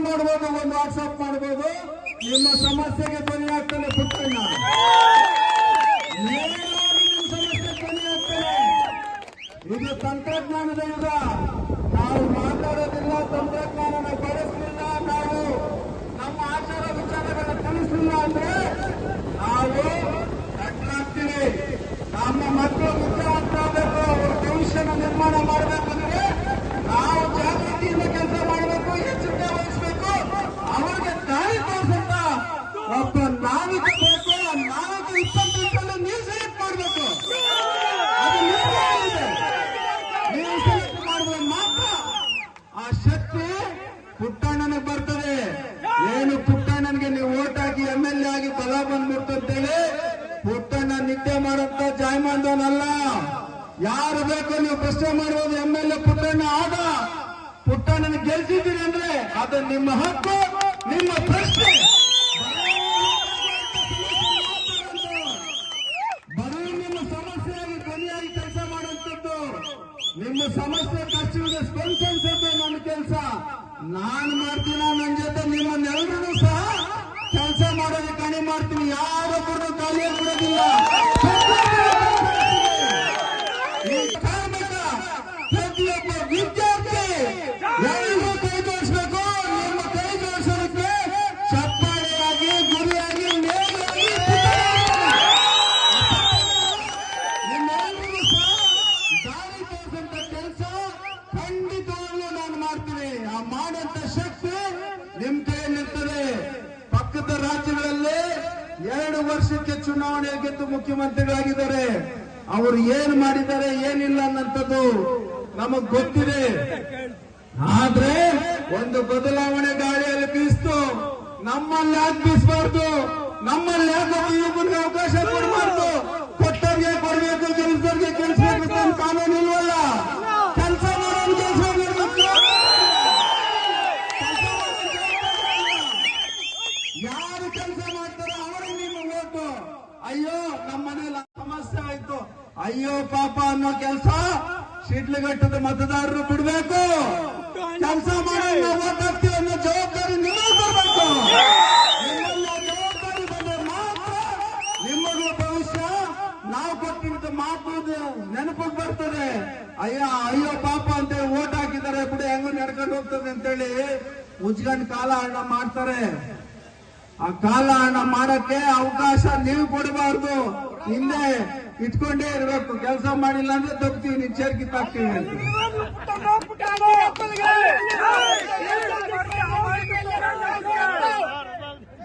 ಮಾಡಬಹುದು, ಒಂದು ವಾಟ್ಸ್ಆಪ್ ಮಾಡಬಹುದು. ನಿಮ್ಮ ಸಮಸ್ಯೆಗೆ ಧ್ವನಿ ಆಗ್ತಾನೆ ಪುಟ್ಟಣ್ಣ, ನೇರವಾಗಿ ನಿಮ್ಮ ಸಮಸ್ಯೆ ಧ್ವನಿ ಆಗ್ತಾನೆ. ಇದು ತಂತ್ರಜ್ಞಾನದ ಯುಗ. ನಾವು ಮಾತಾಡೋದಿಲ್ಲ, ತಂತ್ರಜ್ಞಾನನ ಬಳಸಲಿಲ್ಲ, ನಾವು ನಮ್ಮ ಆಚಾರ ವಿಚಾರಗಳನ್ನು ತಿಳಿಸಲಿಲ್ಲ ಅಂದ್ರೆ ನಾವು ಕಟ್ಟಾಗ್ತೀವಿ. ನಮ್ಮ ಮಕ್ಕಳು ಮುಖ್ಯಮಂತ್ರಿ ಆಗಬೇಕು, ಅವರ ಭವಿಷ್ಯನ ನಿರ್ಮಾಣ ಮಾಡಬೇಕಂದ್ರೆ ನಾವು ಜಾಗೃತಿಯಿಂದ ಕೆಲಸ ಮಾಡಬೇಕು, ಎಚ್ಚರಿಕೆ ವಹಿಸಬೇಕು. ಅವರಿಗೆ ದಾರಿ ತೋರಿಸಂತ ಒಬ್ಬ ನಾವಿಕ ಬೇಕು. ಆ ನಾವಿಕ 20 ನಿಮಿಷದಲ್ಲಿ ನೀವು ಸೆಲೆಕ್ಟ್ ಮಾಡಬೇಕು. ಅದು ನೀವು ಸೆಲೆಕ್ಟ್ ಮಾಡಿದ್ರೆ ಮಾತ್ರ ಆ ಶಕ್ತಿ ಪುಟ್ಟಣ್ಣನಿಗೆ ಬರ್ತದೆ. ಏನು ಪುಟ್ಟಣ್ಣನಿಗೆ ನೀವು ಓಟ್ ಹಾಕಿ MLA ಆಗಿ ಬಲ ಬಂದ್ಬಿಡ್ತಂತೇಳಿ ಪುಟ್ಟಣ್ಣ ನಿದ್ದೆ ಮಾಡಂತ ಜಾಯಮಾನದವನಲ್ಲ. ಯಾರು ಬೇಕೋ ನೀವು ಪ್ರಶ್ನೆ ಮಾಡಬಹುದು. MLA ಪುಟ್ಟಣ್ಣ ಆದ, ಪುಟ್ಟಣ್ಣನ ಗೆಲ್ಸಿದ್ದೀರಿ ಅಂದ್ರೆ ಅದು ನಿಮ್ಮ ಹಕ್ಕು, ನಿಮ್ಮ ಪ್ರಶ್ನೆ. ಬರೀ ನಿಮ್ಮ ಸಮಸ್ಯೆಯಾಗಿ ಧ್ವನಿಯಾಗಿ ಕೆಲಸ ಮಾಡುವಂಥದ್ದು, ನಿಮ್ಮ ಸಮಸ್ಯೆ ಕಷ್ಟಗಳಿಗೆ ಸ್ಪಂದಿಸೋದು ನನ್ನ ಕೆಲಸ. ನಾನು ಮಾಡ್ತೀನ, ನನ್ನ ಜೊತೆ ನಿಮ್ಮನ್ನೆಲ್ಲರೂ ಸಹ ಕೆಲಸ ಮಾಡೋದಕ್ಕೆ ಕಣಿ ಮಾಡ್ತೀನಿ. ಯಾರೊಬ್ಬರು ಖಾಲಿಯಾಗಿ ಬಿಡೋದಿಲ್ಲ. ಪ್ರತಿಯೊಬ್ಬ ವಿದ್ಯಾರ್ಥಿ ಎಲ್ಲರೂ ಕೈ ಜೋಡಿಸಬೇಕು. ನಿಮ್ಮ ಕೈ ಜೋಡಿಸೋದಕ್ಕೆ ಚಪ್ಪಾಳೆಯಾಗಿ, ಗುರಿಯಾಗಿ, ನೇರವಾಗಿ ನಿಮ್ಮೆಲ್ಲರೂ ಸಹ ದಾರಿ ತೋರಿಸಂತ ಕೆಲಸ ಖಂಡಿತವಾಗ್ಲೂ ನಾನು ಮಾಡ್ತೀನಿ. ಆ ಮಾಡುವಂತ ಶಕ್ತಿ ನಿಮ್ ಕೈಯಲ್ಲಿರ್ತದೆ. ಪಕ್ಕದ ರಾಜ್ಯಗಳಲ್ಲಿ 2 ವರ್ಷಕ್ಕೆ ಚುನಾವಣೆ ಗೆದ್ದು ಮುಖ್ಯಮಂತ್ರಿಗಳಾಗಿದ್ದಾರೆ. ಅವರು ಏನ್ ಮಾಡಿದ್ದಾರೆ, ಏನಿಲ್ಲ ಅನ್ನಂಥದ್ದು ನಮಗ್ ಗೊತ್ತಿದೆ. ಆದ್ರೆ ಒಂದು ಬದಲಾವಣೆ ಗಾಳಿಯಲ್ಲಿ ಬೀಸ್ತು. ನಮ್ಮಲ್ಲಿ ಯಾಕೆ ಬೀಸಬಾರ್ದು? ನಮ್ಮಲ್ಲಿ ಯಾಕೆ ಯುವಕರಿಗೆ ಅವಕಾಶ ಕೊಡಬಾರ್ದು? ಕೊಟ್ಟವ್ರಿಗೆ ಕೊಡಬೇಕು, ಕೆಲಸದವ್ರಿಗೆ ಕೆಲಸಬೇಕು ಅಂತ ಕಾನೂನು ಇಲ್ವಲ್ಲ. ಕೆಲಸ ಮಾಡೋದು ಕೆಲಸ ಮಾಡಬೇಕು. ಯಾರು ಕೆಲಸ ಮಾಡ್ತಾರೋ ಅವರಿಗೆ ನಿಮ್ಮ ಓಟು. ಅಯ್ಯೋ ನಮ್ಮ ಮನೇಲಿ ಸಮಸ್ಯೆ ಆಯ್ತು, ಅಯ್ಯೋ ಪಾಪ ಅನ್ನೋ ಕೆಲಸ ಶಿಡ್ಲಘಟ್ಟದ ಮತದಾರರು ಬಿಡಬೇಕು. ಕೆಲಸ ಮಾಡೋದು ನಾವು ಓಟ್ ಹಾಕ್ತೀವಿ ಅನ್ನೋ ಜವಾಬ್ದಾರಿ ನಿಮಗೆ ಬರಬೇಕು. ನಿಮ್ಮೆಲ್ಲ ಜವಾಬ್ದಾರಿ ಬಂದ್ರೆ ಮಾತ್ರ ನಿಮಗೂ ಭವಿಷ್ಯ ನಾವು ಕೊಟ್ಟಿದ್ದ ಮಾತು ನೆನಪಿಗೆ ಬರ್ತದೆ. ಅಯ್ಯೋ ಪಾಪ ಅಂತ ಓಟ್ ಹಾಕಿದ್ದಾರೆ ಬಿಡಿ, ಹೆಂಗೋ ನಡ್ಕೊಂಡು ಹೋಗ್ತದೆ ಅಂತೇಳಿ ಮುಚ್ಕೊಂಡು ಕಾಲ ಹಣ ಮಾಡ್ತಾರೆ. ಆ ಕಾಲ ಹಣ ಮಾಡಕ್ಕೆ ಅವಕಾಶ ನೀವು ಕೊಡಬಾರ್ದು. ಹಿಂದೆ ಇಟ್ಕೊಂಡೇ ಇರಬೇಕು. ಕೆಲಸ ಮಾಡಿಲ್ಲ ಅಂದ್ರೆ ತಪ್ತೀವಿ, ನೀವು ಚೇರ್ ಕಿತ್ತಾಕ್ತೀವಿ ಅಂತ.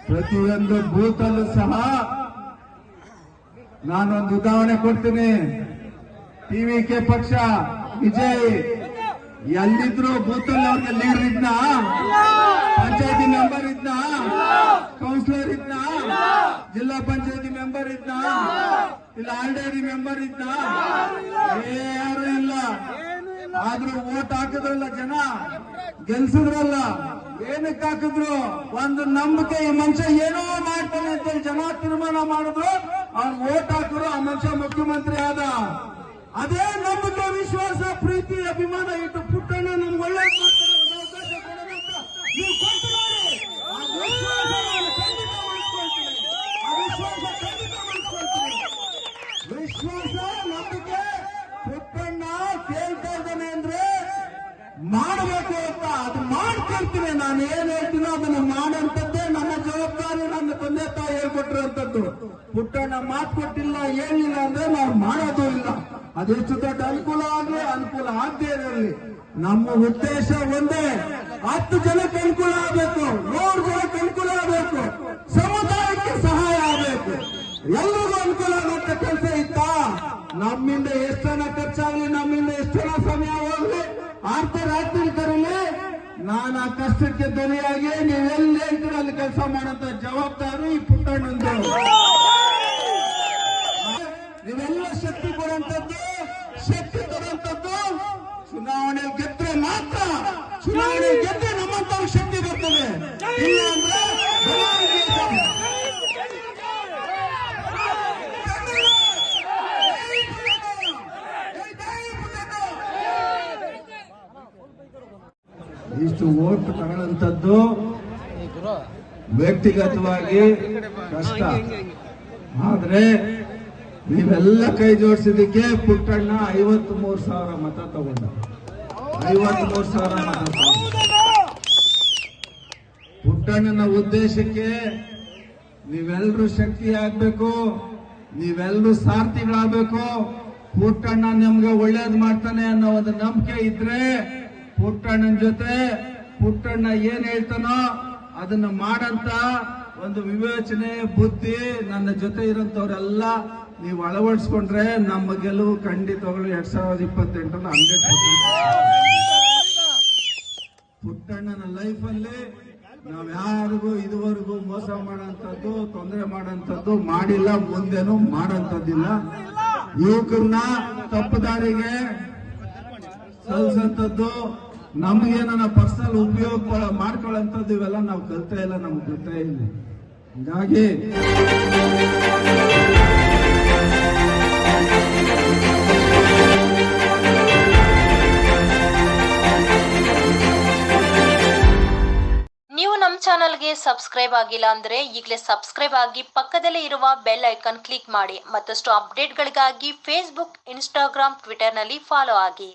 ಪ್ರತಿಯೊಂದು ಬೂತಲ್ಲೂ ಸಹ ನಾನೊಂದು ಉದಾಹರಣೆ ಕೊಡ್ತೀನಿ. TVK ಪಕ್ಷ ವಿಜಯ್ ಎಲ್ಲಿದ್ರು ಬೂತಲ್ಲಿ ಅವ್ರಿಗೆ ಲೀಡರ್ ಇದ್ನ, ಪಂಚಾಯತಿ ಮೆಂಬರ್ ಇದ್ನ, ಕೌನ್ಸಿಲರ್ ಇದ್ನ, ಜಿಲ್ಲಾ ಪಂಚಾಯತಿ ಮೆಂಬರ್ ಇದ್ನ, ಇಲ್ಲ ಆಲ್ಡೇರಿ ಮೆಂಬರ್ ಇದ್ನ, ಯಾರು ಇಲ್ಲ. ಆದ್ರೂ ಓಟ್ ಹಾಕಿದ್ರಲ್ಲ ಜನ, ಗೆಲ್ಸಿದ್ರಲ್ಲ. ಏನಕ್ಕೆ ಹಾಕಿದ್ರು? ಒಂದು ನಂಬಿಕೆ, ಈ ಮನುಷ್ಯ ಏನೋ ಮಾಡ್ತಾನೆ ಅಂತ ಜನ ತೀರ್ಮಾನ ಮಾಡಿದ್ರು. ಅವ್ನು ಓಟ್ ಹಾಕಿದ್ರು, ಆ ಮನುಷ್ಯ ಮುಖ್ಯಮಂತ್ರಿ ಆದ. ಅದೇ ನಂಬಿಕೆ, ವಿಶ್ವಾಸ, ಪ್ರೀತಿ, ಅಭಿಮಾನ ಇಟ್ಟು ಪುಟ್ಟಣ್ಣ ನಮ್ಗೆ ಒಳ್ಳೆ ಅವಕಾಶ ಕೊಡೋದಂತ ನೀವು ಕೊಟ್ಟು ನೋಡಿ. ಆ ವಿಶ್ವಾಸ ನಾನು ಖಂಡಿತ ಉಳಿಸ್ಕೊಳ್ತೀನಿ. ಆ ವಿಶ್ವಾಸ ಖಂಡಿತ ಉಳಿಸ್ಕೊಳ್ತೀನಿ. ವಿಶ್ವಾಸ, ನಂಬಿಕೆ ಪುಟ್ಟಣ್ಣ ಕೇಳ್ತಾ ಇದ್ದಾನೆ ಅಂದ್ರೆ ಮಾಡಬೇಕು ಅಂತ ಅದು ಮಾಡ್ಕೊಳ್ತೀನಿ. ನಾನು ಏನ್ ಹೇಳ್ತೀನೋ ಅದನ್ನು ಮಾಡುವಂಥದ್ದೇ ನನ್ನ ಜವಾಬ್ದಾರಿ. ನನ್ನ ತಂದೆ ತಾಯಿ ಹೇಳ್ಕೊಟ್ಟಿರುವಂತದ್ದು. ಪುಟ್ಟಣ್ಣ ಮಾತು ಕೊಟ್ಟಿಲ್ಲ, ಏನಿಲ್ಲ ಅಂದ್ರೆ ನಾವು ಮಾಡೋದು ಇಲ್ಲ. ಅದೆಷ್ಟು ದೊಡ್ಡ ಅನುಕೂಲ ಆಗಲಿ, ಅನುಕೂಲ ಆಗದೆ ಇರಲಿ, ನಮ್ಮ ಉದ್ದೇಶ ಒಂದೇ. 10 ಜನಕ್ಕೆ ಅನುಕೂಲ ಆಗಬೇಕು, 100 ಜನಕ್ಕೆ ಅನುಕೂಲ ಆಗಬೇಕು, ಸಮುದಾಯಕ್ಕೆ ಸಹಾಯ ಆಗಬೇಕು, ಎಲ್ರಿಗೂ ಅನುಕೂಲ ಆಗುವಂತ ಕೆಲಸ ಇತ್ತಾ? ನಮ್ಮಿಂದ ಎಷ್ಟನ ಖರ್ಚಾಗ್ಲಿ, ನಮ್ಮಿಂದ ಎಷ್ಟನ ಸಮಯ ಹೋಗ್ಲಿ, ರಾತ್ರಿ ಕರೀಲಿ, ನಾನು ಆ ಕಷ್ಟಕ್ಕೆ ಧ್ವನಿಯಾಗಿ ನೀವೆಲ್ಲಿ ಹೇಳ್ತೀರ ಅಲ್ಲಿ ಕೆಲಸ ಮಾಡುವಂತ ಜವಾಬ್ದಾರಿ ಈ ಪುಟ್ಟಣ್ಣಂದು. ನೀವೆಲ್ಲ ಶಕ್ತಿ ಕೊಡುವಂಥದ್ದು, ಶಕ್ತಿ ಕೊಡುವಂಥದ್ದು ಚುನಾವಣೆ ಗೆದ್ರೆ ಮಾತ್ರ. ಚುನಾವಣೆ ಗೆದ್ರೆ ನಮ್ಮಂತ ಶಕ್ತಿ ಬರ್ತದೆ. ಇಲ್ಲ ಅಂದ್ರೆ ಇಷ್ಟು ಓಟ್ ತಗೊಳ್ಳಂತದ್ದು ವ್ಯಕ್ತಿಗತವಾಗಿ ಕಷ್ಟ. ಆದ್ರೆ ನೀವೆಲ್ಲ ಕೈ ಜೋಡಿಸಿದಕ್ಕೆ ಪುಟ್ಟಣ್ಣ 53,000 ಮತ ತಗೊಂಡ. 53,000 ಮತ ಪುಟ್ಟಣ್ಣನ ಉದ್ದೇಶಕ್ಕೆ ನೀವೆಲ್ಲರೂ ಶಕ್ತಿ ಆಗ್ಬೇಕು, ನೀವೆಲ್ಲರೂ ಸಾರ್ಥಿಗಳಾಗಬೇಕು. ಪುಟ್ಟಣ್ಣ ನಿಮ್ಗೆ ಒಳ್ಳೇದ್ ಮಾಡ್ತಾನೆ ಅನ್ನೋ ಒಂದು ನಂಬಿಕೆ ಇದ್ರೆ ಪುಟ್ಟಣ್ಣನ ಜೊತೆ ಪುಟ್ಟಣ್ಣ ಏನ್ ಹೇಳ್ತಾನೋ ಅದನ್ನ ಮಾಡಂತ ಒಂದು ವಿವೇಚನೆ ಬುದ್ಧಿ ನನ್ನ ಜೊತೆ ಇರೋಂಥವ್ರೆಲ್ಲ ನೀವು ಅಳವಡಿಸ್ಕೊಂಡ್ರೆ ನಮ್ಮ ಗೆಲುವು ಖಂಡಿತವಾಗ್ಲೂ 2028 100%. ಪುಟ್ಟಣ್ಣನ ಲೈಫಲ್ಲಿ ನಾವ್ ಯಾರಿಗೂ ಇದುವರೆಗೂ ಮೋಸ ಮಾಡೋಂಥದ್ದು, ತೊಂದರೆ ಮಾಡೋಂಥದ್ದು ಮಾಡಿಲ್ಲ, ಮುಂದೇನು ಮಾಡೋಂಥದ್ದಿಲ್ಲ. ಯುವಕರನ್ನ ತಪ್ಪು ದಾರಿಗೆ ಸಲ್ಸಂತದ್ದು, ನಮ್ಗೇನ ಪರ್ಸನಲ್ ಉಪಯೋಗ ಮಾಡ್ಕೊಳ್ಳೋಂಥದ್ದು ಇವೆಲ್ಲ ನಾವು ಕಲ್ತೇ ಇಲ್ಲ, ನಮ್ಗೆ ಗೊತ್ತೇ ಇಲ್ಲ. ಹೀಗಾಗಿ ನೀವು ನಮ್ಮ ಚಾನಲ್ಗೆ ಸಬ್ಸ್ಕ್ರೈಬ್ ಆಗಿಲ್ಲ ಅಂದ್ರೆ ಈಗಲೇ ಸಬ್ಸ್ಕ್ರೈಬ್ ಆಗಿ ಪಕ್ಕದಲ್ಲೇ ಇರುವ ಬೆಲ್ ಐಕಾನ್ ಕ್ಲಿಕ್ ಮಾಡಿ. ಮತ್ತಷ್ಟು ಅಪ್ಡೇಟ್ಗಳಿಗಾಗಿ ಫೇಸ್ಬುಕ್, ಇನ್ಸ್ಟಾಗ್ರಾಮ್, ಟ್ವಿಟರ್ನಲ್ಲಿ ಫಾಲೋ ಆಗಿ.